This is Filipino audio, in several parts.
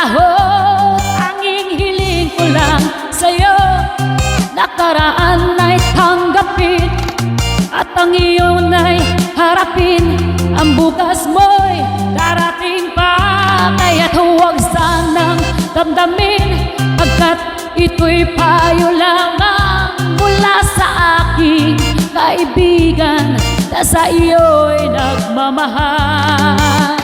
panahon. Tanging hiling ko lang sa'yo, nakaraan ay tanggapin, at ang iyon ay harapin. Ang bukas mo'y darating pa, kaya't huwag sanang damdamin, pagkat ito'y payo lamang mula sa aking kaibigan na sa iyo'y nagmamahal.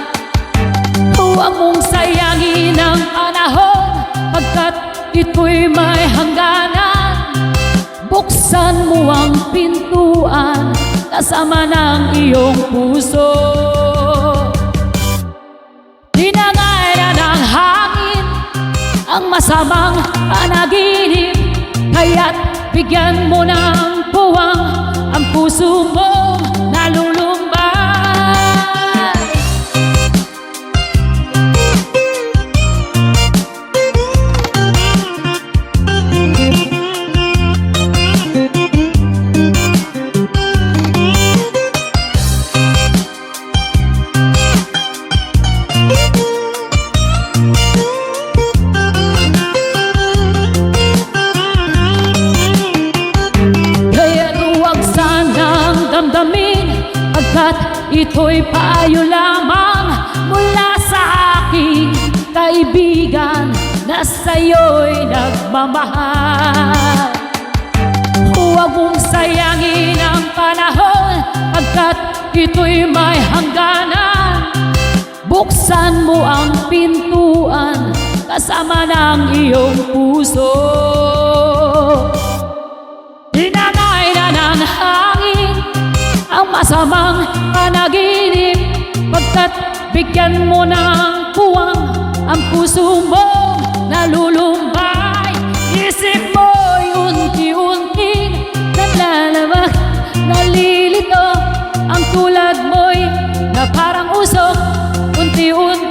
Huwag mong sayangin ang panahon, pagkat ito'y may hangganan. Buksan mo ang pintuan kasama ng iyong puso. Tinangay na ng hangin ang masamang panaginip, kaya't bigyan mo ng puwang ang puso mo nalulumbay. Pagkat ito'y payo lamang mula sa aking kaibigan na sa'yo'y nagmamahal. Huwag mong sayangin ang panahon, pagkat ito'y may hangganan. Buksan mo ang pintuan kasama ng iyong puso. Tinangay na ng hangin ang masamang panaginip, pagkat bigyan mo ng puwang ang puso mo nalulumbay. Isip mo'y unti-unting nalalawak, nalilito, ang tulad mo'y na parang usok, unti-unti